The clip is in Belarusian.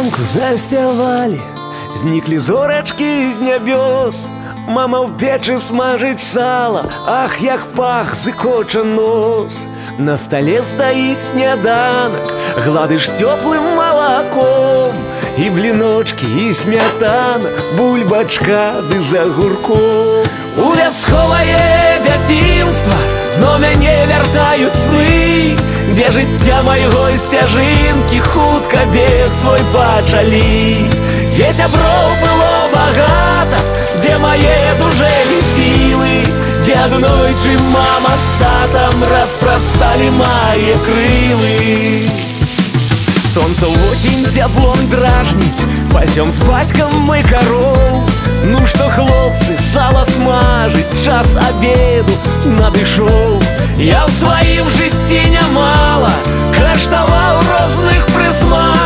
песенку заспявалі, зніклі зорачкі з нябёс. Мама ў печы смажыць сала, ах, як пах зыкоча нос. На стале стаіць сняданак, гладыш цёплым малаком, і бліночкі, і смятана, бульбачка ды з агурком. У вясковае дзяцінства зноў мяне вяртаюць сны, дзе жыцця майго сцяжынкі хутка бег свой пачалі. Дзе сяброў было багата, дзе мае дужэлі сілы, дзе аднойчы мама з татам распрасталі мае крылы. Сонца ўвосень цяплом дражніць, пасём з бацькам мы кароў. Ну што, хлопцы, сала смажыць, час абеду надышоў. Я ў сваім жыцці нямала каштаваў розных прысмак.